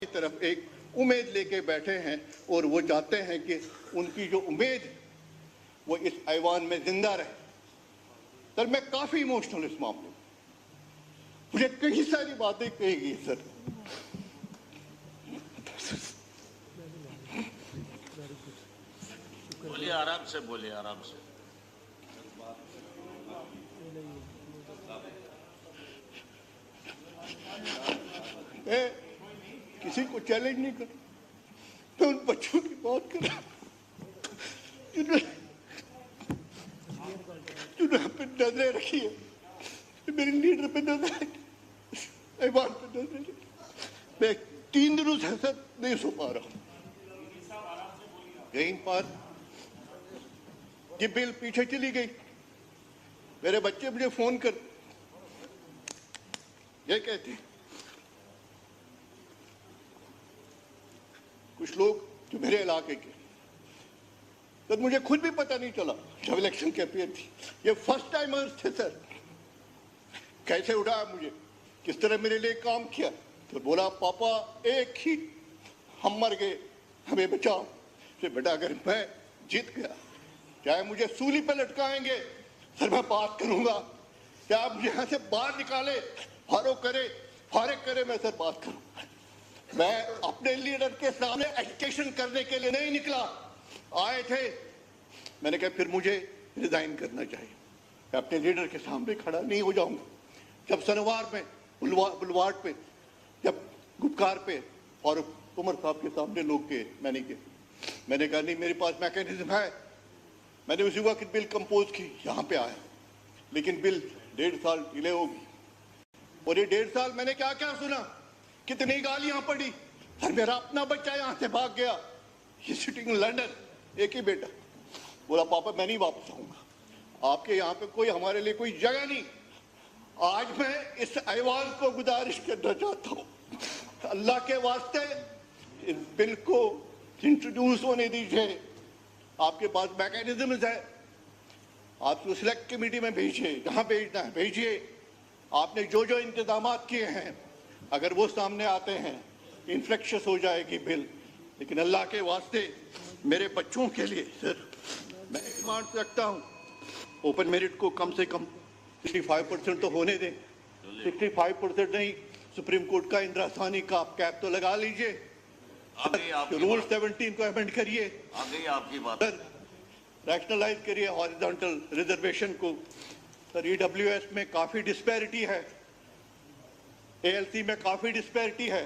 की तरफ एक उम्मीद लेके बैठे हैं और वो चाहते हैं कि उनकी जो उम्मीद वो इस ऐवान में जिंदा रहे। सर मैं काफी इमोशनल इस मामले में, मुझे कई सारी बातें कही गई सर। बोलिए, आराम से बोलिए, आराम से। मैं किसी को चैलेंज नहीं कर, मैं उन बच्चों की बात कर रहा हूं जिन्होंने पे नजरें रखी है, मेरे लीडर पे नजर रखी, ऐवान पे नजर रखी। मैं 3 दिनों से सर नहीं सो पा रहा हूं। यहीं पर ये बिल पीछे चली गई। मेरे बच्चे मुझे फोन कर ये कहते, कुछ लोग जो मेरे इलाके के, सर मुझे खुद भी पता नहीं चला जब इलेक्शन कैंपेन थी, ये फर्स्ट टाइमर्स थे सर। कैसे उठाया मुझे, किस तरह मेरे लिए काम किया। तो बोला पापा एक ही हम मर गए, हमें बचाओ। तो बेटा अगर मैं जीत गया, चाहे मुझे सूली पे लटकाएंगे सर, मैं बात करूंगा। क्या आप मुझे यहाँ से बाहर निकाले, फारिग करे, मैं सर बात करूंगा। मैं अपने लीडर के सामने एजुकेशन करने के लिए नहीं निकला, आए थे। मैंने कहा फिर मुझे रिजाइन करना चाहिए, मैं अपने लीडर के सामने खड़ा नहीं हो जाऊंगा। जब शनिवार में बुलवार्ड पे, जब गुपकार पे और उमर साहब के सामने लोग के, मैंने कहा नहीं, मेरे पास मैकेनिज्म है। मैंने उसी वक्त बिल कंपोज की, यहाँ पे आया, लेकिन बिल 1.5 साल डिले होगी। और ये 1.5 साल मैंने क्या क्या सुना, कितनी गालियां पड़ी। सर मेरा अपना बच्चा यहाँ से भाग गया, ये सिटिंग इन लंदन, एक ही बेटा। बोला पापा मैं नहीं वापस आऊंगा, आपके यहाँ पे कोई, हमारे लिए कोई जगह नहीं। आज मैं इस ऐवान को गुजारिश करना चाहता हूँ, अल्लाह के वास्ते इस बिल को इंट्रोड्यूस होने दीजिए। आपके पास मैकेनिज्म है, आप उसको सिलेक्ट कमेटी में भेजिए, जहाँ भेजना है भेजिए। आपने जो जो इंतजाम किए हैं, अगर वो सामने आते हैं, इन्फ्लेक्शियस हो जाएगी बिल। लेकिन अल्लाह के वास्ते मेरे बच्चों के लिए सर मैं डिमांड रखता हूँ, ओपन मेरिट को कम से कम 65% तो होने दें। 65% नहीं, सुप्रीम कोर्ट का इंदिरा साहनी का आप कैप तो लगा लीजिए। रूल 17 को अमेंड करिए, आपकी बात सर रैशनलाइज करिए हॉरिजॉन्टल रिजर्वेशन को। सर ईडब्ल्यूएस में काफी डिस्पैरिटी है, एएलसी में काफी डिस्पैरिटी है।